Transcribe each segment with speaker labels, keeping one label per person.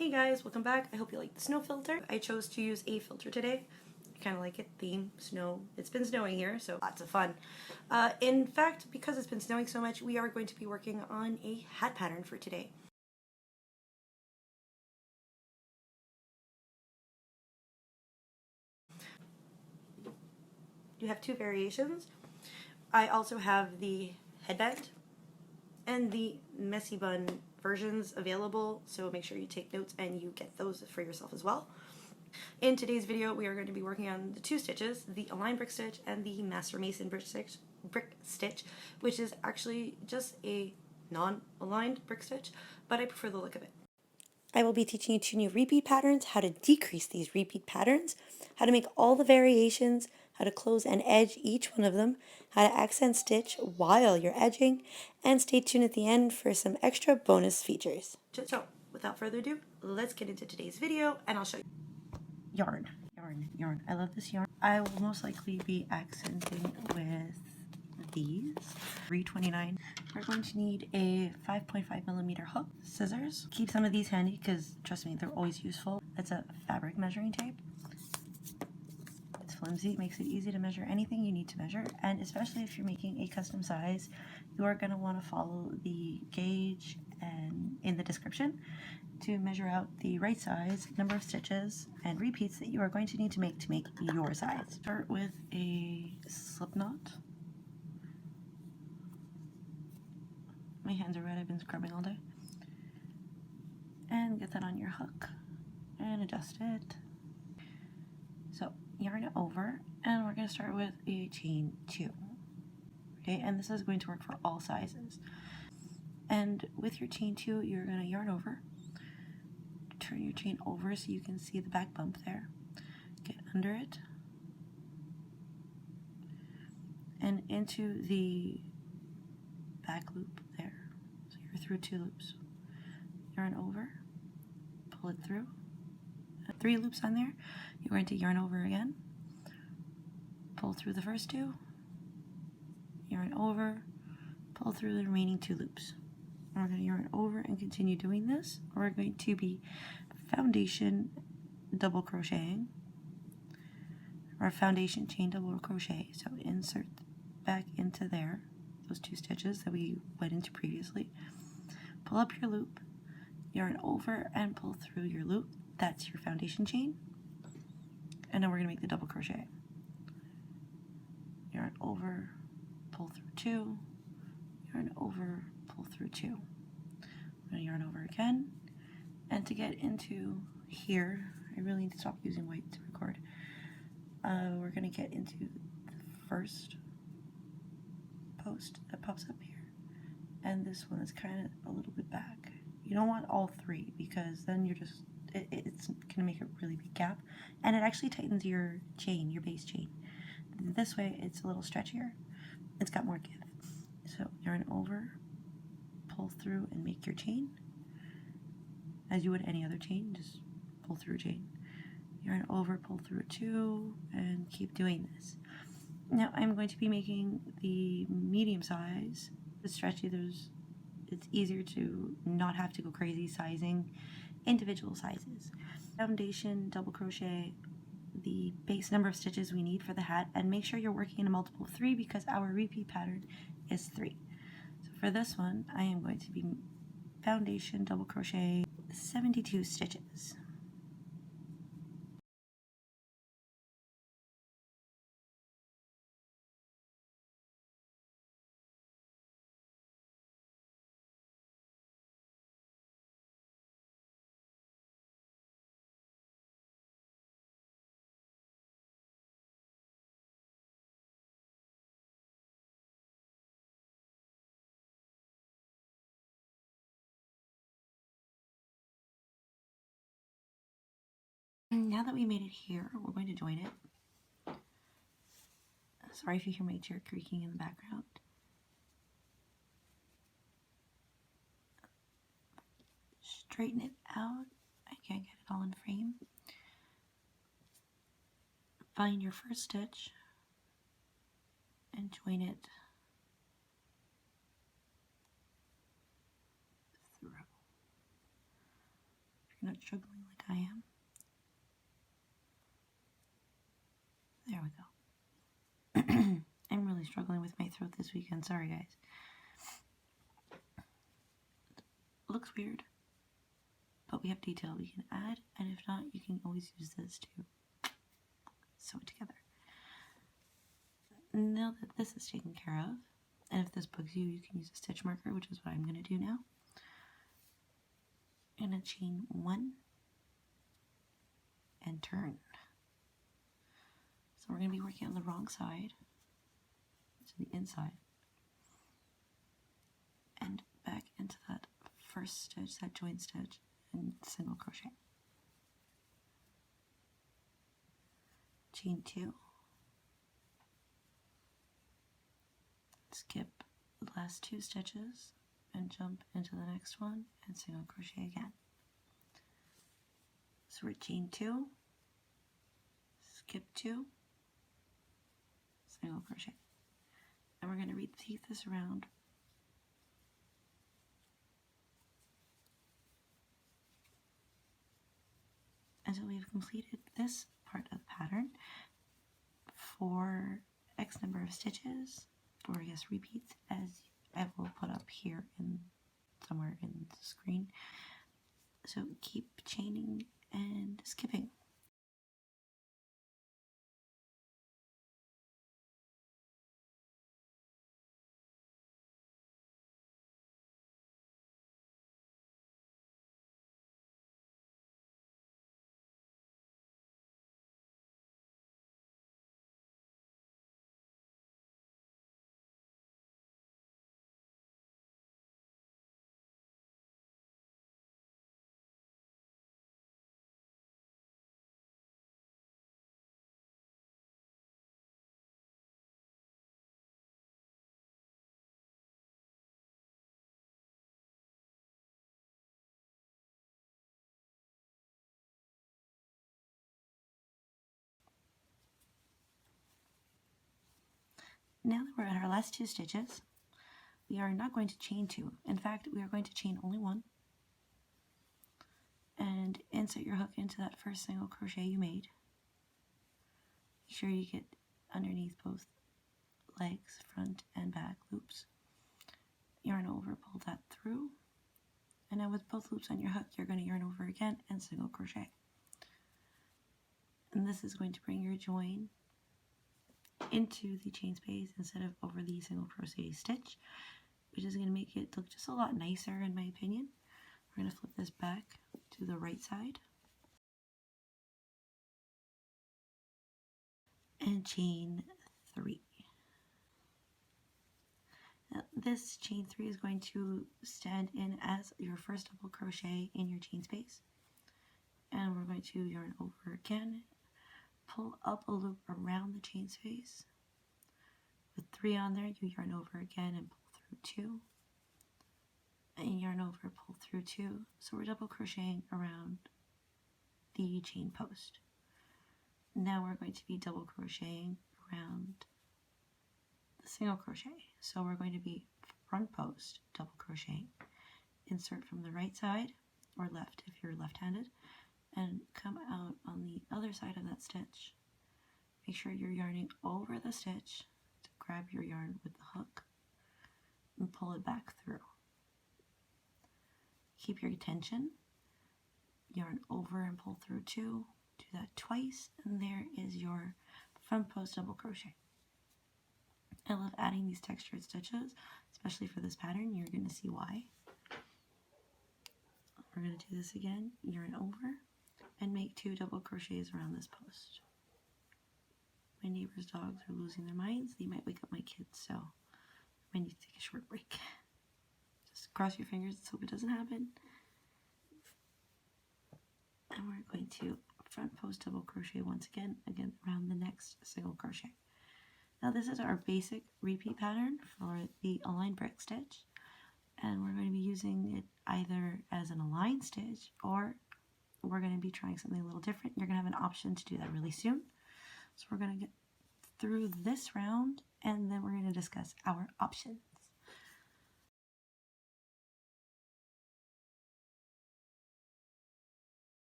Speaker 1: Hey guys, welcome back. I hope you like the snow filter. I chose to use a filter today. I kind of like it. Theme, snow. It's been snowing here, so lots of fun. In fact, because it's been snowing so much, we are going to be working on a hat pattern for today. You have two variations. I also have the headband and the messy bun versions available, so make sure you take notes and you get those for yourself as well. In today's video, we are going to be working on the two stitches, the Aligned Brick Stitch and the Master Mason Brick Stitch, which is actually just a non-aligned brick stitch, but I prefer the look of it. I will be teaching you two new repeat patterns, how to decrease these repeat patterns, how to make all the variations, how to close and edge each one of them, how to accent stitch while you're edging, and stay tuned at the end for some extra bonus features. So, without further ado, let's get into today's video and I'll show you. Yarn. I love this yarn. I will most likely be accenting with these. 329. We're going to need a 5.5mm hook, scissors. Keep some of these handy because, trust me, they're always useful. It's a fabric measuring tape. It's flimsy, makes it easy to measure anything you need to measure, and especially if you're making a custom size, you are going to want to follow the gauge and in the description to measure out the right size, number of stitches, and repeats that you are going to need to make your size. Start with a slip knot. My hands are red, I've been scrubbing all day. And get that on your hook and adjust it. So yarn it over, and we're going to start with a chain 2. Okay, and this is going to work for all sizes. And with your chain 2, you're going to yarn over. Turn your chain over so you can see the back bump there. Get under it and into the back loop there. So you're through 2 loops. Yarn over, pull it through. 3 loops on there. You're going to yarn over again, pull through the first 2, yarn over, pull through the remaining 2 loops. And we're going to yarn over and continue doing this. We're going to be foundation double crocheting, or foundation chain double crochet. So insert back into there those 2 stitches that we went into previously. Pull up your loop, yarn over and pull through your loop. That's your foundation chain. And now we're going to make the double crochet. Yarn over, pull through 2, yarn over, pull through 2. I'm going to yarn over again. And to get into here, I really need to stop using white to record. We're going to get into the first post that pops up here. And this one is kind of a little bit back. You don't want all 3 because then you're just, it's going to make a really big gap. And it actually tightens your chain, your base chain. This way it's a little stretchier. It's got more give. So yarn over, pull through and make your chain. As you would any other chain, just pull through a chain. Yarn over, pull through 2, and keep doing this. Now I'm going to be making the medium size. It's stretchy, it's easier to not have to go crazy sizing individual sizes. Foundation, double crochet, the base number of stitches we need for the hat, and make sure you're working in a multiple of 3 because our repeat pattern is 3. So for this one, I am going to be foundation, double crochet, 72 stitches. Now that we made it here, we're going to join it. Sorry if you hear my chair creaking in the background. Straighten it out. I can't get it all in frame. Find your first stitch and join it through. you're not struggling like I am. There we go. I'm really struggling with my throat this weekend. Sorry, guys. It looks weird, but we have detail we can add, and if not, you can always use this to sew it together. Now that this is taken care of, and if this bugs you, you can use a stitch marker, which is what I'm going to do now. I'm going to chain 1 and turn. So we're going to be working on the wrong side, to the inside, and back into that first stitch, that join stitch, and single crochet. Chain 2. Skip the last 2 stitches and jump into the next one and single crochet again. So we're chain 2, skip 2, single crochet. And we're going to repeat this around until we've completed this part of the pattern for X number of stitches, or I guess repeats, as I will put up here in somewhere in the screen. So keep chaining and skipping. Now that we're at our last 2 stitches, we are not going to chain 2. In fact, we are going to chain only 1 and insert your hook into that first single crochet you made. Make sure you get underneath both legs, front and back loops. Yarn over, pull that through, and now with both loops on your hook, you're going to yarn over again and single crochet. And this is going to bring your join into the chain space instead of over the single crochet stitch, which is going to make it look just a lot nicer in my opinion. We're going to flip this back to the right side and chain 3. Now, this chain 3 is going to stand in as your first double crochet in your chain space, and we're going to yarn over again, pull up a loop around the chain space. With 3 on there, you yarn over again and pull through 2, and yarn over, pull through 2. So we're double crocheting around the chain post. Now we're going to be double crocheting around the single crochet. So we're going to be front post double crocheting, insert from the right side or left if you're left-handed, and come out on the other side of that stitch. Make sure you're yarning over the stitch to grab your yarn with the hook and pull it back through. Keep your tension, yarn over and pull through 2, do that twice, and there is your front post double crochet. I love adding these textured stitches, especially for this pattern. You're going to see why. We're going to do this again, yarn over, and make 2 double crochets around this post. My neighbor's dogs are losing their minds. They might wake up my kids, so I might need to take a short break. Just cross your fingers, let's hope it doesn't happen. And we're going to front post double crochet once again around the next single crochet. Now this is our basic repeat pattern for the aligned brick stitch, and we're going to be using it either as an aligned stitch, or we're going to be trying something a little different. You're going to have an option to do that really soon. So we're going to get through this round, and then we're going to discuss our options.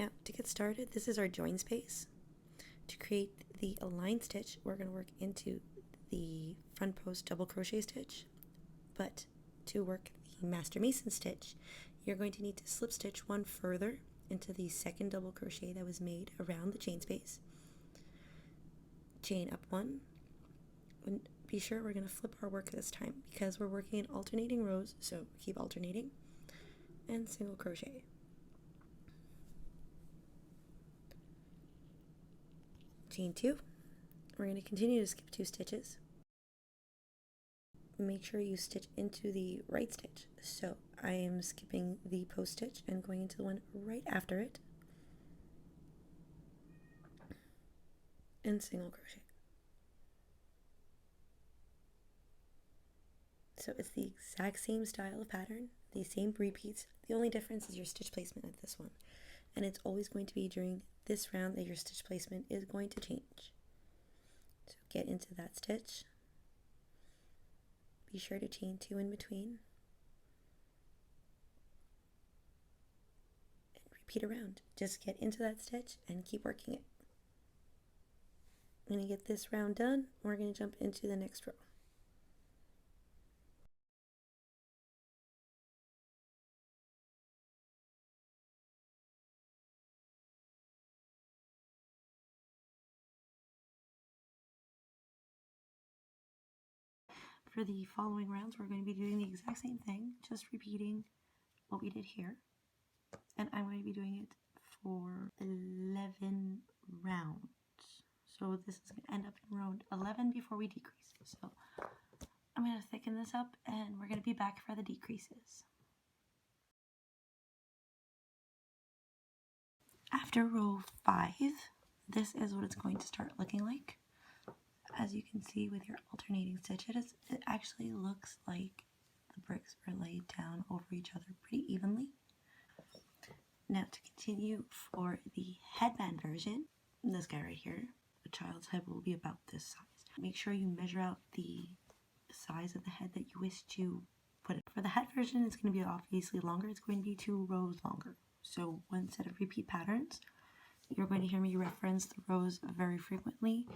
Speaker 1: Now to get started, this is our join space. To create the align stitch, we're going to work into the front post double crochet stitch, but to work the master mason stitch, you're going to need to slip stitch one further into the second double crochet that was made around the chain space. Chain up one, and be sure we're going to flip our work this time because we're working in alternating rows, so keep alternating, and single crochet. Chain two, we're going to continue to skip 2 stitches. Make sure you stitch into the right stitch. So I am skipping the post stitch and going into the one right after it, and single crochet. So it's the exact same style of pattern, the same repeats. The only difference is your stitch placement at this one. And it's always going to be during this round that your stitch placement is going to change. So get into that stitch. Be sure to chain 2 in between. And repeat around. Just get into that stitch and keep working it. I'm going to get this round done. We're going to jump into the next row. For the following rounds, we're going to be doing the exact same thing, just repeating what we did here. And I'm going to be doing it for 11 rounds. So this is going to end up in round 11 before we decrease. So I'm going to thicken this up and we're going to be back for the decreases. After row 5, this is what it's going to start looking like. As you can see with your alternating stitches, it actually looks like the bricks were laid down over each other pretty evenly. Now to continue for the headband version, this guy right here, a child's head will be about this size. Make sure you measure out the size of the head that you wish to put it. For the head version, it's going to be obviously longer. It's going to be 2 rows longer. So one set of repeat patterns. You're going to hear me reference the rows very frequently.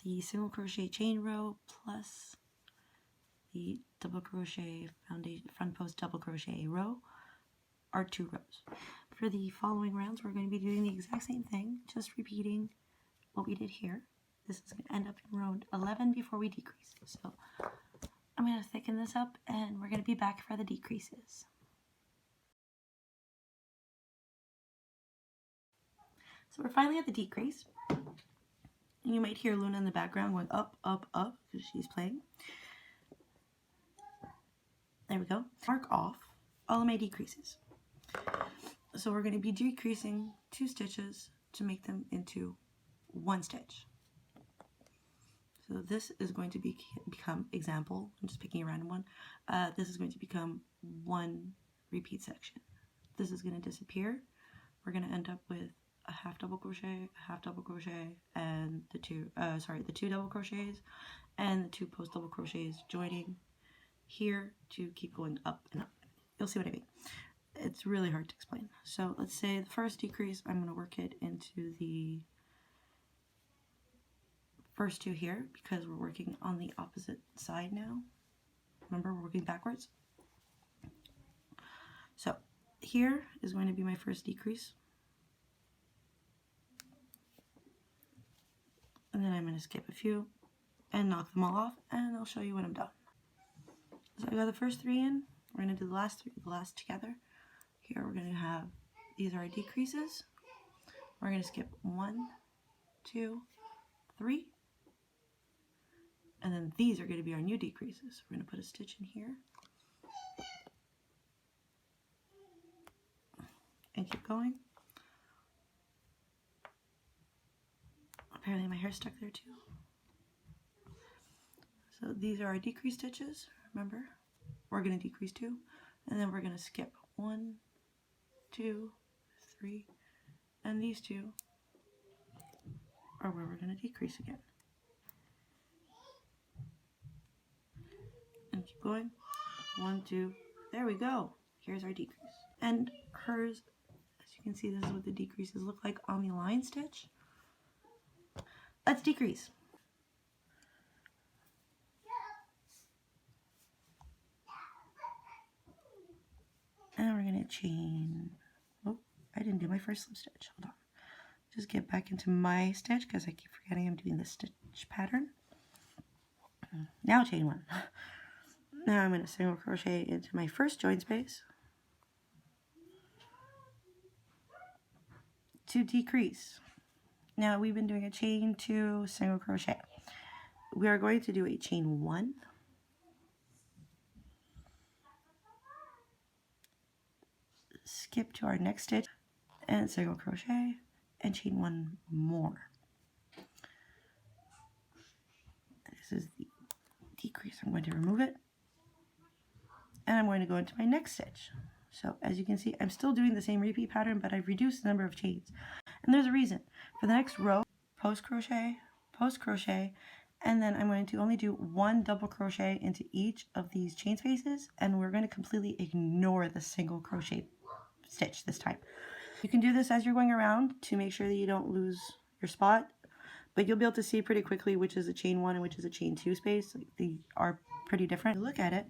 Speaker 1: The single crochet chain row plus the double crochet foundation front post double crochet row are 2 rows. For the following rounds, we're going to be doing the exact same thing, just repeating what we did here. This is going to end up in round 11 before we decrease. So I'm going to thicken this up and we're going to be back for the decreases. So we're finally at the decrease. You might hear Luna in the background going up, up, up, because she's playing. There we go. Mark off all of my decreases. So we're going to be decreasing 2 stitches to make them into 1 stitch. So this is going to become example. I'm just picking a random one. This is going to become 1 repeat section. This is going to disappear. We're going to end up with a half double crochet, a half double crochet, and the 2 double crochets and the 2 post double crochets joining here to keep going up and up. You'll see what I mean. It's really hard to explain. So let's say the first decrease, I'm going to work it into the first 2 here because we're working on the opposite side now. Remember, we're working backwards. So here is going to be my first decrease. And then I'm going to skip a few and knock them all off, and I'll show you when I'm done. So I got the first 3 in. We're going to do the last 3, the last together. Here we're going to have, these are our decreases. We're going to skip 1, 2, 3. And then these are going to be our new decreases. We're going to put a stitch in here. And keep going. Apparently my hair's stuck there too. So these are our decrease stitches, remember? We're going to decrease 2, and then we're going to skip 1, 2, 3, and these 2 are where we're going to decrease again. And keep going. 1, 2, there we go. Here's our decrease. And hers, as you can see this is what the decreases look like on the line stitch. Let's decrease. And we're going to chain. Oh, I didn't do my first slip stitch. Hold on. Just get back into my stitch because I keep forgetting I'm doing the stitch pattern. Now chain one. Now I'm going to single crochet into my first join space to decrease. Now we've been doing a chain 2 single crochet. We are going to do a chain 1, skip to our next stitch and single crochet and chain 1 more. This is the decrease. I'm going to remove it and I'm going to go into my next stitch. So as you can see, I'm still doing the same repeat pattern, but I've reduced the number of chains. And there's a reason. For the next row, post crochet, and then I'm going to only do 1 double crochet into each of these chain spaces, and we're going to completely ignore the single crochet stitch this time. You can do this as you're going around to make sure that you don't lose your spot, but you'll be able to see pretty quickly which is a chain 1 and which is a chain 2 space. They are pretty different. Look at it.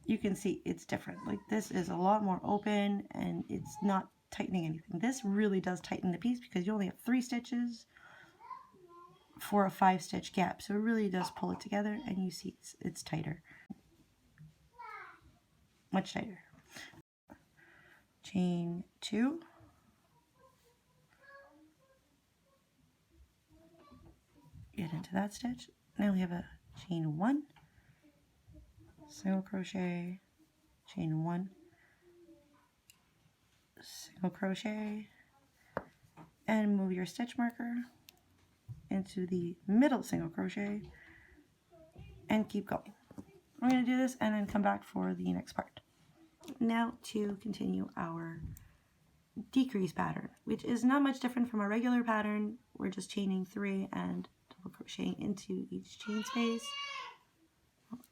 Speaker 1: You can see it's different. Like this is a lot more open and it's not tightening anything. This really does tighten the piece because you only have 3 stitches for a 5 stitch gap. So it really does pull it together and you see it's tighter. Much tighter. Chain 2. Get into that stitch. Now we have a chain 1. Single crochet, chain 1, single crochet, and move your stitch marker into the middle single crochet and keep going. We're going to do this and then come back for the next part. Now to continue our decrease pattern, which is not much different from our regular pattern. We're just chaining 3 and double crocheting into each chain space.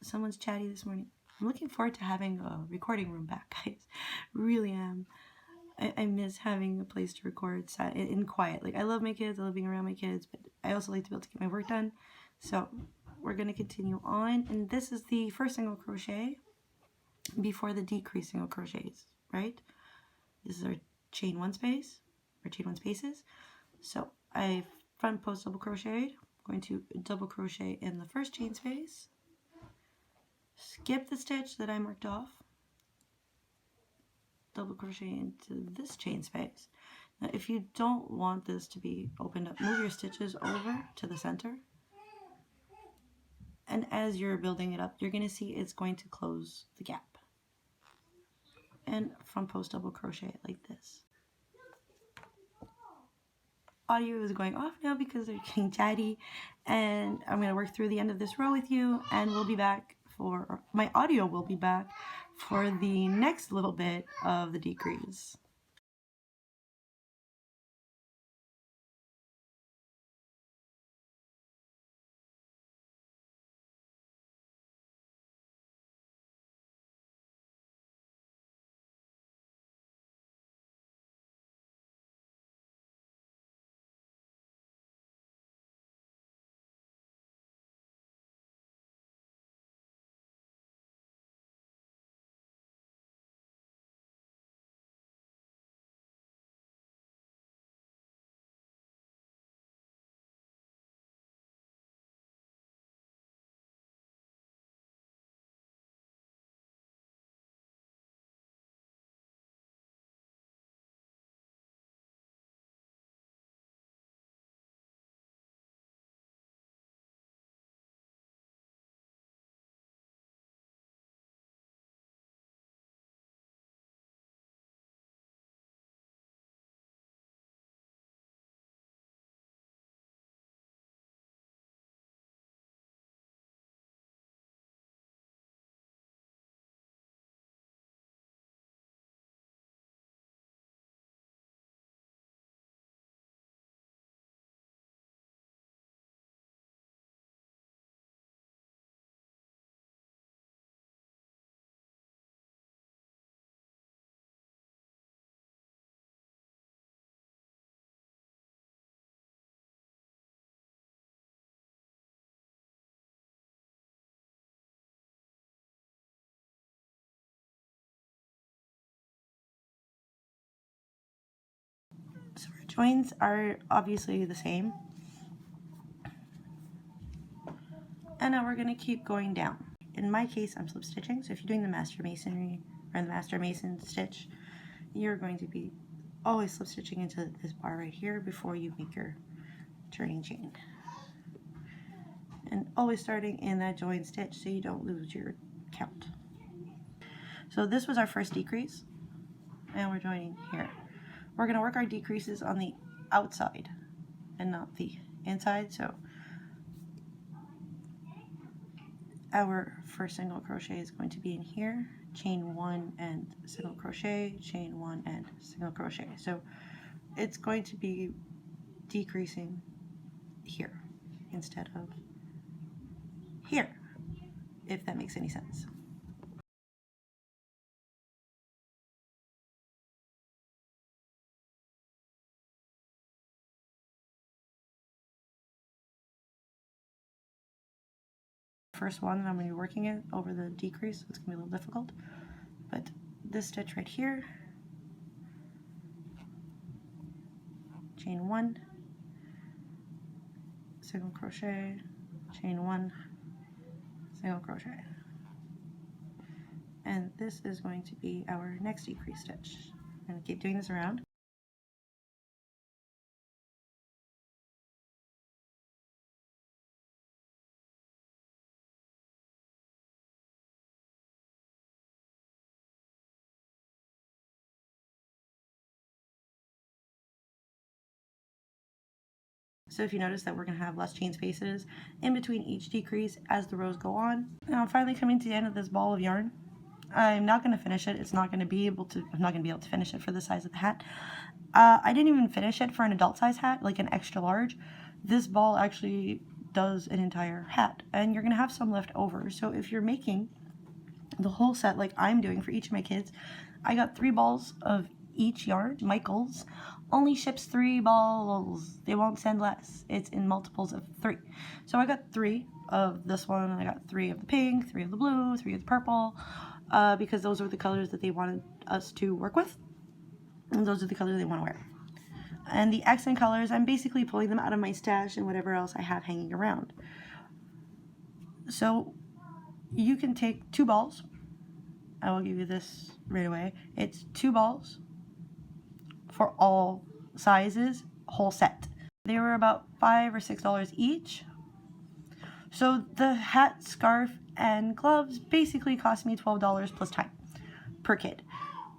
Speaker 1: Someone's chatty this morning. I'm looking forward to having a recording room back, guys. Really am. I miss having a place to record in quiet. Like, I love my kids. I love being around my kids, but I also like to be able to get my work done. So we're going to continue on. And this is the first single crochet before the decrease single crochets, right? This is our chain 1 space, or chain 1 spaces. So I front post double crocheted. I'm going to double crochet in the first chain space. Skip the stitch that I marked off, double crochet into this chain space. Now if you don't want this to be opened up, move your stitches over to the center, and as you're building it up, you're going to see it's going to close the gap. And front post double crochet it like this. Audio is going off now because they're getting chatty, and I'm going to work through the end of this row with you, and we'll be back for, my audio will be back for the next little bit of the decrease. joins are obviously the same. And now we're going to keep going down. In my case, I'm slip stitching, so if you're doing the master masonry or the master mason stitch, you're going to be always slip stitching into this bar right here before you make your turning chain. And always starting in that join stitch so you don't lose your count. So this was our first decrease, and we're joining here. We're going to work our decreases on the outside and not the inside, so our first single crochet is going to be in here, chain 1 and single crochet, chain 1 and single crochet. So it's going to be decreasing here instead of here, if that makes any sense. First one that I'm going to be working in over the decrease, it's going to be a little difficult, but this stitch right here, chain 1, single crochet, chain 1, single crochet, and this is going to be our next decrease stitch. I'm going to keep doing this around. So if you notice that we're going to have less chain spaces in between each decrease as the rows go on. Now I'm finally coming to the end of this ball of yarn. I'm not going to finish it. I'm not going to be able to finish it for the size of the hat. I didn't even finish it for an adult size hat, like an extra large. This ball actually does an entire hat, and you're going to have some left over. So if you're making the whole set like I'm doing for each of my kids, I got 3 balls of each yarn. Michaels only ships 3 balls. They won't send less. It's in multiples of 3. So I got 3 of this one, I got 3 of the pink, 3 of the blue, 3 of the purple, because those were the colors that they wanted us to work with, and those are the colors they want to wear. And the accent colors, I'm basically pulling them out of my stash and whatever else I have hanging around. So you can take 2 balls. I will give you this right away. It's 2 balls for all sizes, whole set. They were about $5 or $6 each. So the hat, scarf, and gloves basically cost me $12 plus time per kid,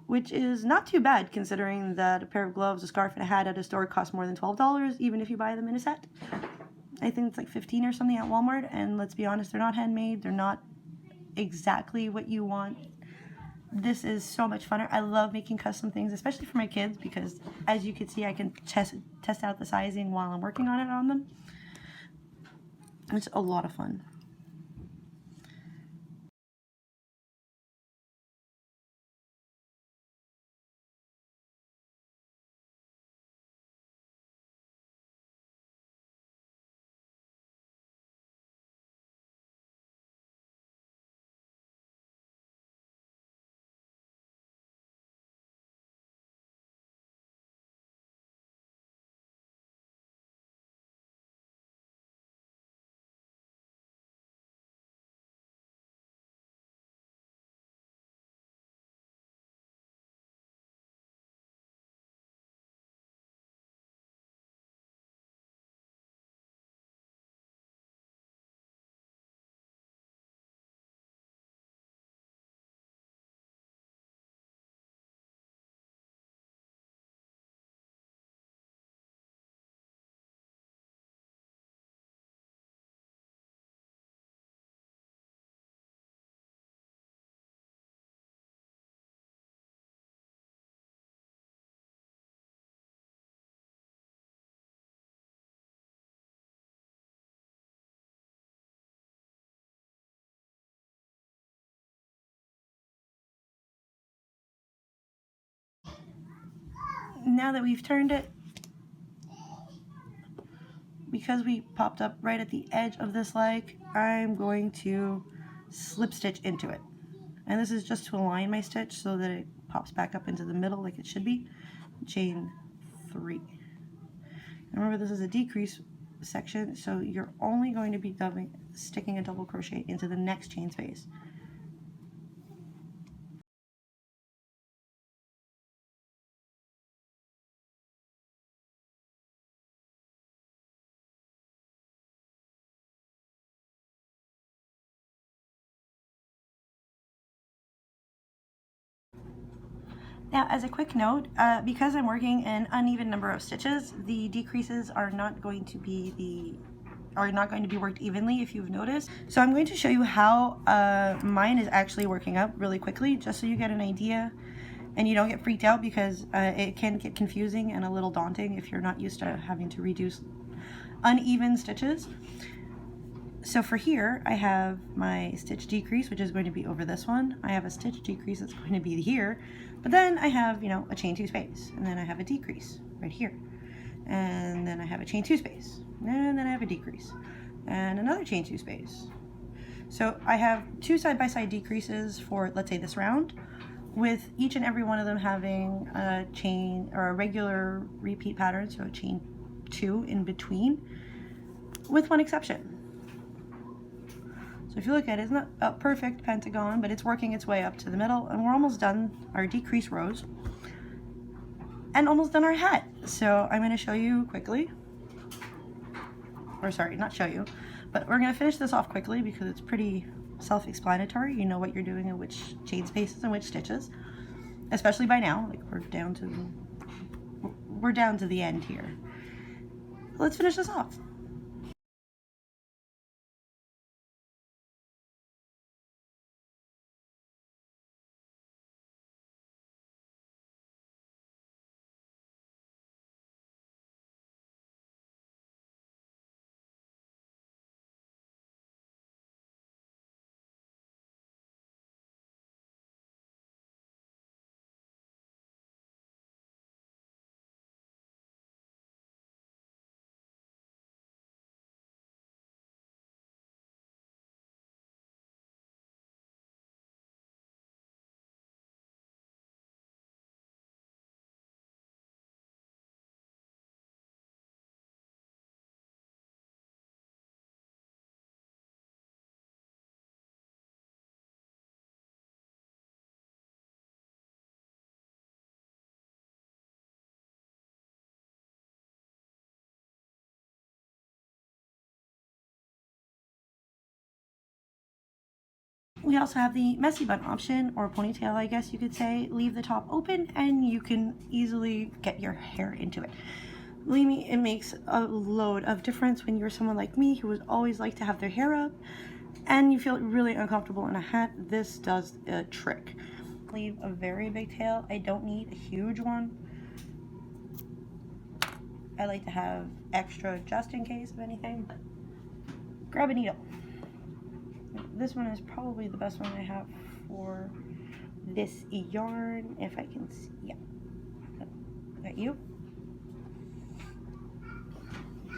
Speaker 1: which is not too bad considering that a pair of gloves, a scarf, and a hat at a store costs more than $12, even if you buy them in a set. I think it's like $15 or something at Walmart, and let's be honest, they're not handmade, they're not exactly what you want. This is so much fun. I love making custom things, especially for my kids, because as you can see, I can test out the sizing while I'm working on it on them. It's a lot of fun. Now that we've turned it, because we popped up right at the edge of this leg, I'm going to slip stitch into it. And this is just to align my stitch so that it pops back up into the middle like it should be. Chain 3. Remember, this is a decrease section, so you're only going to be sticking a double crochet into the next chain space. Now, as a quick note, because I'm working an uneven number of stitches, the decreases are not going to be worked evenly, if you've noticed. So I'm going to show you how mine is actually working up really quickly, just so you get an idea and you don't get freaked out, because it can get confusing and a little daunting if you're not used to having to reduce uneven stitches. So for here, I have my stitch decrease, which is going to be over this one. I have a stitch decrease that's going to be here, but then I have, you know, a chain 2 space, and then I have a decrease right here, and then I have a chain 2 space, and then I have a decrease, and another chain 2 space. So I have 2 side-by-side decreases for, let's say, this round, with each and every one of them having a chain or a regular repeat pattern, so a chain 2 in between, with one exception. So if you look at it, it's not a perfect pentagon, but it's working its way up to the middle, and we're almost done our decrease rows and almost done our hat. So I'm going to show you quickly, or sorry, not show you, but we're going to finish this off quickly because it's pretty self-explanatory. You know what you're doing in which chain spaces and which stitches, especially by now. Like we're down to the end here. Let's finish this off. We also have the messy bun option, or ponytail, I guess you could say. Leave the top open and you can easily get your hair into it. Believe me, it makes a load of difference when you're someone like me who would always like to have their hair up and you feel really uncomfortable in a hat. This does a trick. Leave a very big tail. I don't need a huge one. I like to have extra just in case of anything. Grab a needle. This one is probably the best one I have for this yarn, if I can see. Yeah, is that you?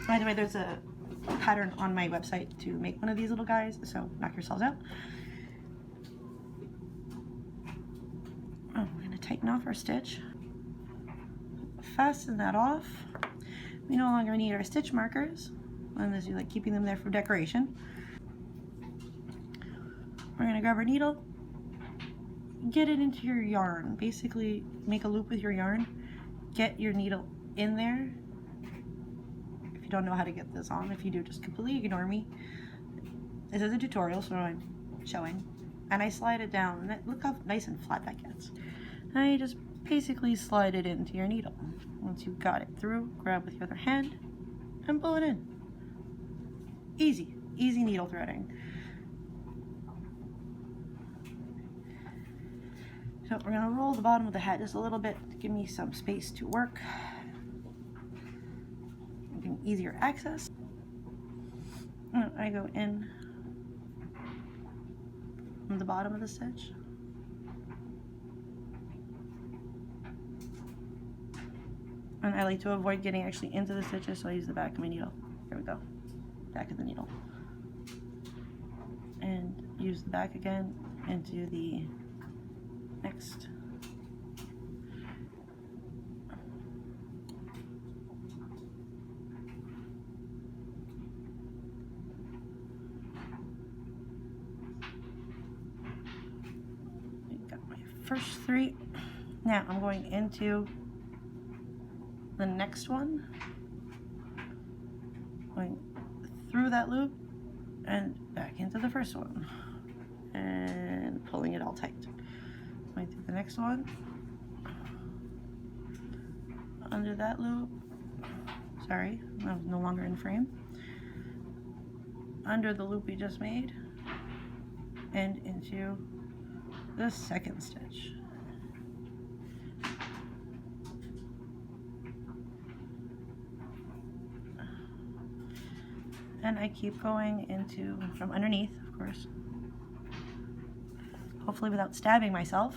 Speaker 1: By the way, there's a pattern on my website to make one of these little guys, so knock yourselves out. Oh, we're going to tighten off our stitch. Fasten that off. We no longer need our stitch markers, unless you like keeping them there for decoration. We're going to grab our needle, get it into your yarn. Basically, make a loop with your yarn, get your needle in there. If you don't know how to get this on, if you do, just completely ignore me. This is a tutorial, so I'm showing. And I slide it down, and look how nice and flat that gets. And you just basically slide it into your needle. Once you've got it through, grab with your other hand and pull it in. Easy, easy needle threading. So we're going to roll the bottom of the hat just a little bit to give me some space to work. Give me easier access. And I go in from the bottom of the stitch. And I like to avoid getting actually into the stitches, so I use the back of my needle. Here we go. Back of the needle. And use the back again and do the next. first 3. Now I'm going into the next one, going through that loop and back into the first one, and pulling it all tight. Going through the next one, under that loop, sorry, I was no longer in frame, under the loop we just made, and into the second stitch. And I keep going into from underneath, of course, hopefully without stabbing myself.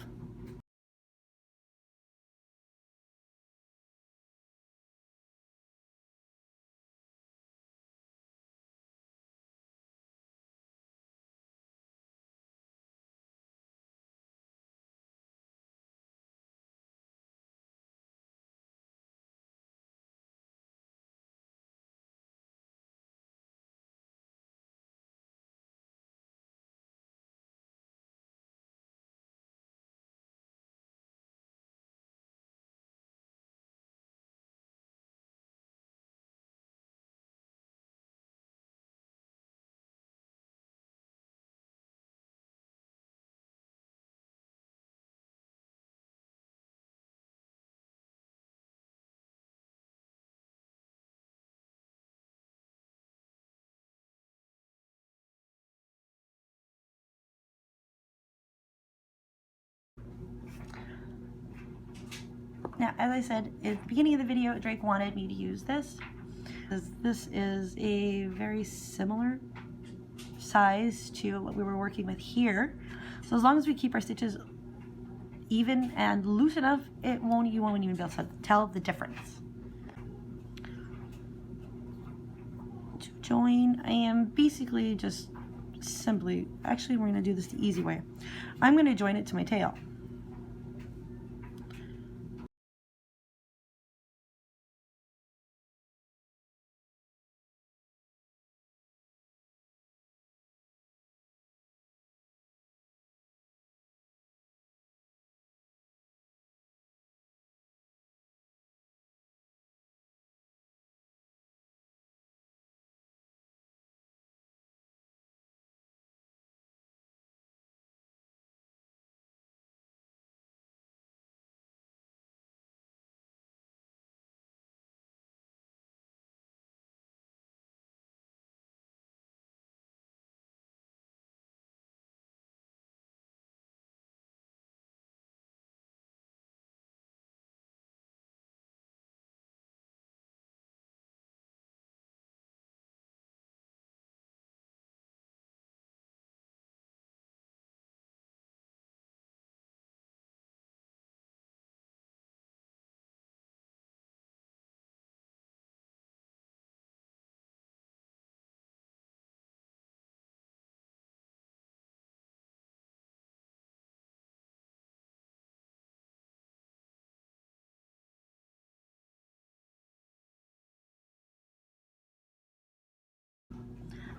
Speaker 1: Now, as I said at the beginning of the video, Drake wanted me to use this, because this is a very similar size to what we were working with here. So as long as we keep our stitches even and loose enough, you won't even be able to tell the difference. To join, I am basically just simply, actually we're going to do this the easy way. I'm going to join it to my tail.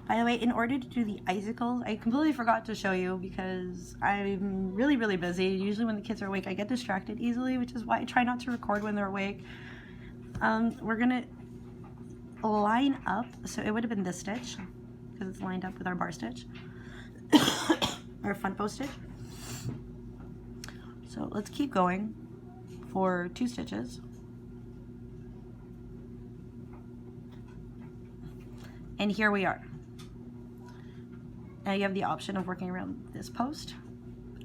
Speaker 1: By the way, in order to do the icicles, I completely forgot to show you because I'm really, really busy. Usually when the kids are awake, I get distracted easily, which is why I try not to record when they're awake. We're gonna line up, so it would have been this stitch, because it's lined up with our bar stitch, our front bow stitch. So let's keep going for 2 stitches. And here we are. Now you have the option of working around this post.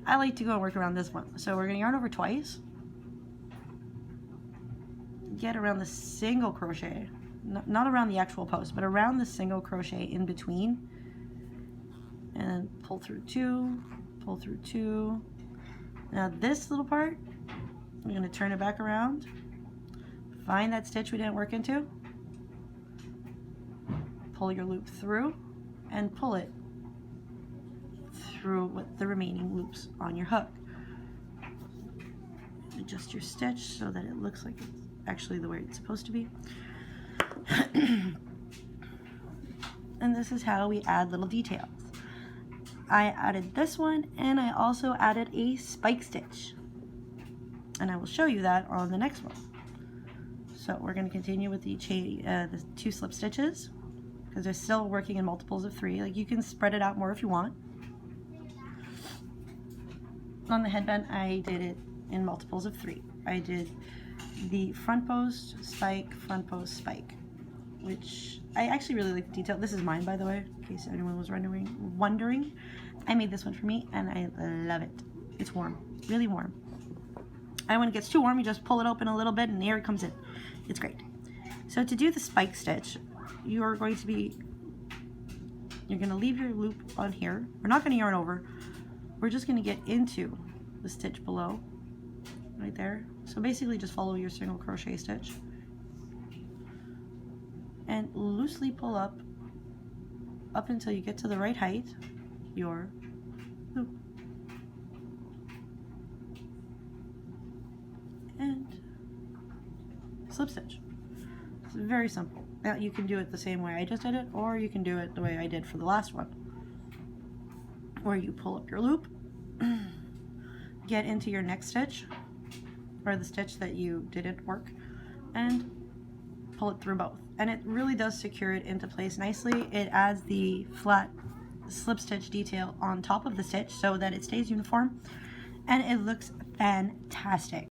Speaker 1: I like to go and work around this one. So we're going to yarn over twice. Get around the single crochet. Not around the actual post, but around the single crochet in between. And pull through 2, pull through 2. Now this little part, we're going to turn it back around. Find that stitch we didn't work into. Pull your loop through and pull it through with the remaining loops on your hook. Adjust your stitch so that it looks like it's actually the way it's supposed to be. And this is how we add little details. I added this one, and I also added a spike stitch. and I will show you that on the next one. So we're going to continue with the 2 slip stitches, because they're still working in multiples of 3. Like, you can spread it out more if you want. On the headband, I did it in multiples of 3. I did the front post, spike, front post, spike, which I actually really like the detail. This is mine, by the way, in case anyone was wondering. I made this one for me, and I love it. It's warm, really warm. And when it gets too warm, you just pull it open a little bit, and the air comes in. It's great. So to do the spike stitch, you're going to leave your loop on here. We're not going to yarn over. We're just going to get into the stitch below, right there. So basically just follow your single crochet stitch and loosely pull up until you get to the right height, your loop. And slip stitch. It's very simple. Now you can do it the same way I just did it, or you can do it the way I did for the last one, where you pull up your loop, get into your next stitch, or the stitch that you didn't work, and pull it through both. And it really does secure it into place nicely. It adds the flat slip stitch detail on top of the stitch so that it stays uniform, and it looks fantastic.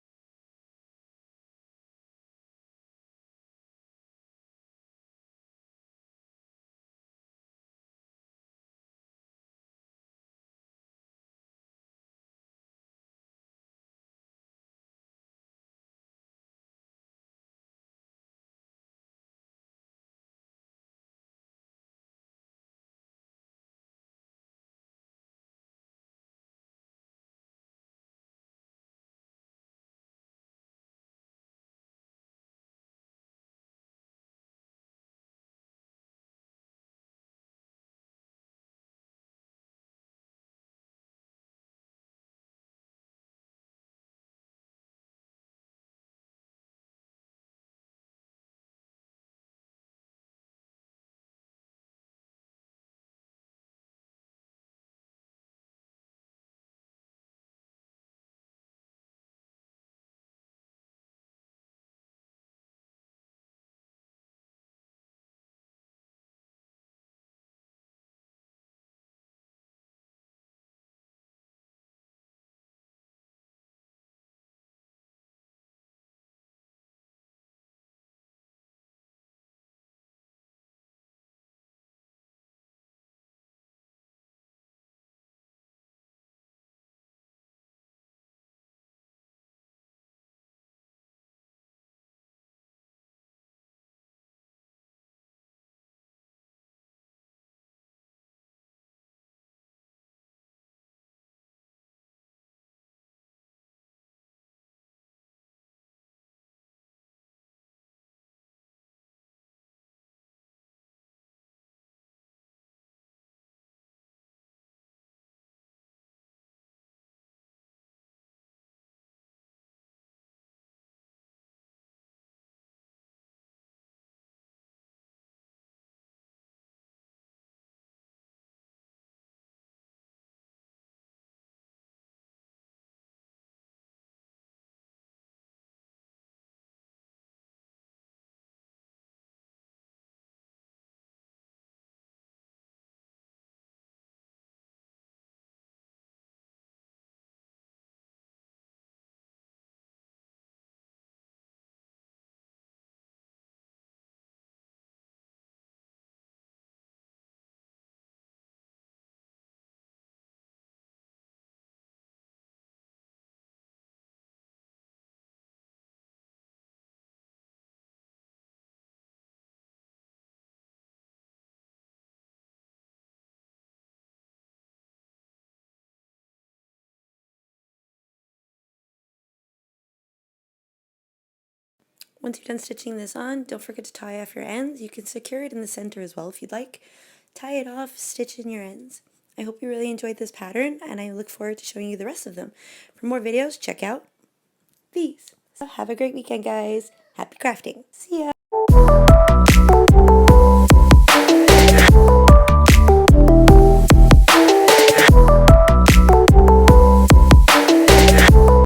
Speaker 1: Once you're done stitching this on, don't forget to tie off your ends. You can secure it in the center as well if you'd like. Tie it off, stitch in your ends. I hope you really enjoyed this pattern, and I look forward to showing you the rest of them. For more videos, check out these. So have a great weekend, guys. Happy crafting. See ya!